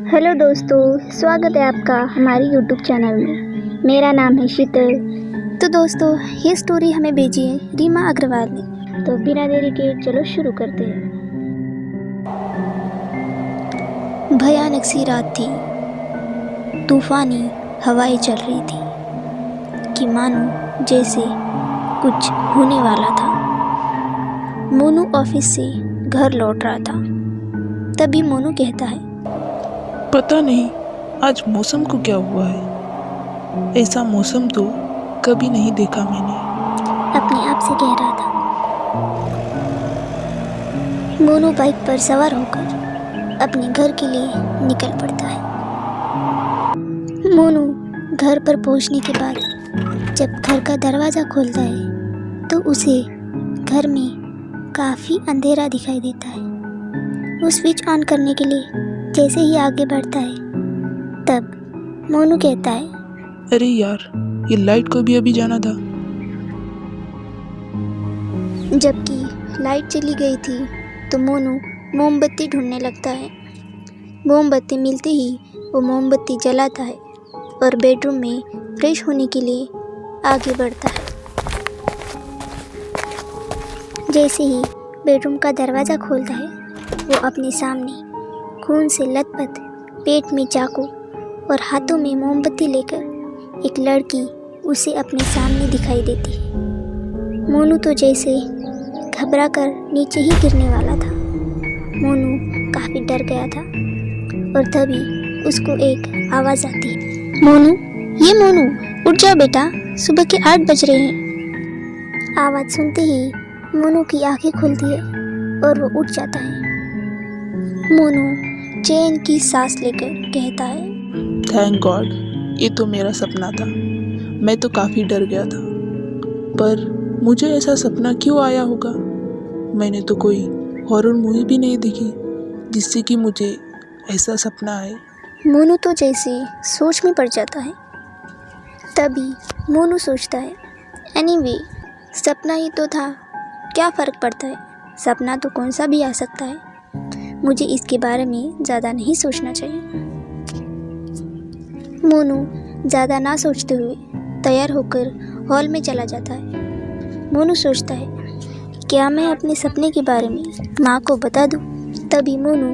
Hello दोस्तों, स्वागत है आपका हमारी यूट्यूब चैनल में। मेरा नाम है शीतल। तो दोस्तों, ये स्टोरी हमें भेजी है रीमा अग्रवाल ने। तो बिना देरी के चलो शुरू करते हैं। भयानक सी रात थी। तूफानी हवाएं चल रही थी कि मानो जैसे कुछ होने वाला था। मोनू ऑफिस से घर लौट रहा था। तभी मोनू कहता है, पता नहीं आज मौसम को क्या हुआ है। ऐसा मौसम तो कभी नहीं देखा मैंने। अपने आप से कह रहा था। मोनू बाइक पर सवार होकर अपने घर के लिए निकल पड़ता है। मोनू घर पर पहुंचने के बाद जब घर का दरवाज़ा खोलता है तो उसे घर में काफ़ी अंधेरा दिखाई देता है। वो स्विच ऑन करने के लिए जैसे ही आगे बढ़ता है तब मोनू कहता है, अरे यार, ये लाइट को भी अभी जाना था। जबकि लाइट चली गई थी तो मोनू मोमबत्ती ढूंढने लगता है। मोमबत्ती मिलते ही वो मोमबत्ती जलाता है और बेडरूम में फ्रेश होने के लिए आगे बढ़ता है। जैसे ही बेडरूम का दरवाज़ा खोलता है वो अपने सामने खून से लथपथ, पेट में चाकू और हाथों में मोमबत्ती लेकर एक लड़की उसे अपने सामने दिखाई देती है। मोनू तो जैसे घबरा कर नीचे ही गिरने वाला था। मोनू काफ़ी डर गया था और तभी उसको एक आवाज़ आती है, मोनू, ये मोनू, उठ जाओ बेटा, सुबह के 8 बज रहे हैं। आवाज़ सुनते ही मोनू की आंखें खुलती है और वो उठ जाता है। मोनू चैन की सांस लेकर कहता है, थैंक गॉड, ये तो मेरा सपना था। मैं तो काफ़ी डर गया था, पर मुझे ऐसा सपना क्यों आया होगा। मैंने तो कोई हॉरर मूवी भी नहीं देखी जिससे कि मुझे ऐसा सपना आए। मोनू तो जैसे सोच में पड़ जाता है। तभी मोनू सोचता है, एनीवे, सपना ही तो था, क्या फ़र्क पड़ता है, सपना तो कौन सा भी आ सकता है। मुझे इसके बारे में ज़्यादा नहीं सोचना चाहिए। मोनू ज़्यादा ना सोचते हुए तैयार होकर हॉल में चला जाता है। मोनू सोचता है, क्या मैं अपने सपने के बारे में माँ को बता दूँ। तभी मोनू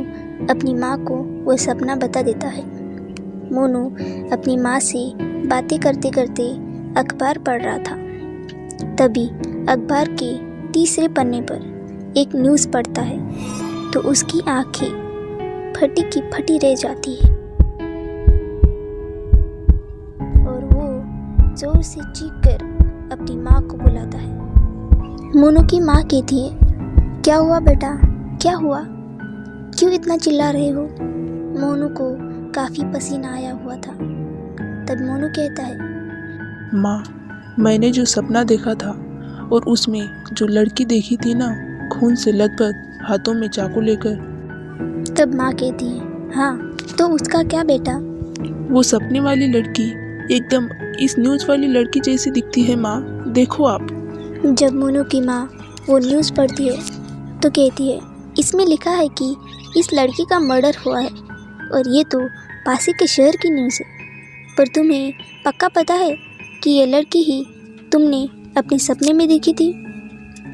अपनी माँ को वह सपना बता देता है। मोनू अपनी माँ से बातें करते करते अखबार पढ़ रहा था। तभी अखबार के तीसरे पन्ने पर एक न्यूज़ पढ़ता है तो उसकी आंखें फटी की फटी रह जाती है और वो जोर से चीखकर अपनी माँ को बुलाता है। मोनू की माँ कहती है, क्या हुआ बेटा, क्या हुआ, क्यों इतना चिल्ला रहे हो। मोनू को काफ़ी पसीना आया हुआ था। तब मोनू कहता है, माँ, मैंने जो सपना देखा था और उसमें जो लड़की देखी थी ना, खून से लथपथ, हाथों में चाकू लेकर। तब माँ कहती है, हाँ तो उसका क्या बेटा। वो सपने वाली लड़की एकदम इस न्यूज़ वाली लड़की जैसी दिखती है माँ, देखो आप। जब मोनू की माँ वो न्यूज़ पढ़ती है तो कहती है, इसमें लिखा है कि इस लड़की का मर्डर हुआ है और ये तो पासी के शहर की न्यूज़ है। पर तुम्हें पक्का पता है कि ये लड़की ही तुमने अपने सपने में देखी थी।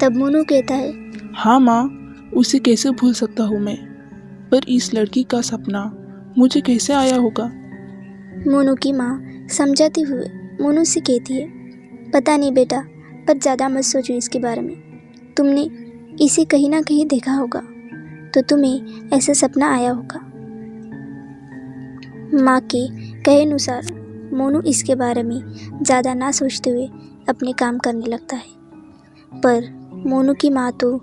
तब मोनू कहता है, हाँ माँ, उसे कैसे भूल सकता हूँ मैं, पर इस लड़की का सपना मुझे कैसे आया होगा। मोनू की माँ समझाते हुए मोनू से कहती है, पता नहीं बेटा, पर ज़्यादा मत सोचो इसके बारे में। तुमने इसे कहीं ना कहीं देखा होगा तो तुम्हें ऐसा सपना आया होगा। माँ के कहे अनुसार मोनू इसके बारे में ज़्यादा ना सोचते हुए अपने काम करने लगता है। पर मोनू की माँ तो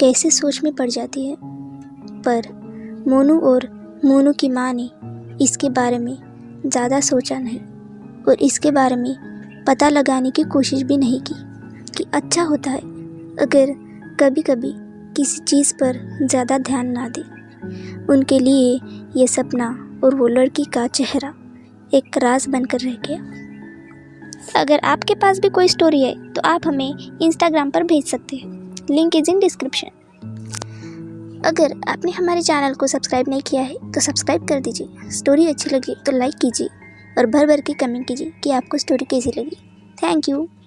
कैसे सोच में पड़ जाती है। पर मोनू और मोनू की माँ ने इसके बारे में ज़्यादा सोचा नहीं और इसके बारे में पता लगाने की कोशिश भी नहीं की कि अच्छा होता है अगर कभी कभी किसी चीज़ पर ज़्यादा ध्यान ना दें। उनके लिए ये सपना और वो लड़की का चेहरा एक राज बनकर रह गया। अगर आपके पास भी कोई स्टोरी है तो आप हमें इंस्टाग्राम पर भेज सकते हैं, लिंक इज इन डिस्क्रिप्शन। अगर आपने हमारे चैनल को सब्सक्राइब नहीं किया है तो सब्सक्राइब कर दीजिए। स्टोरी अच्छी लगी तो लाइक कीजिए और भर भर के कमेंट कीजिए कि आपको स्टोरी कैसी लगी। Thank you.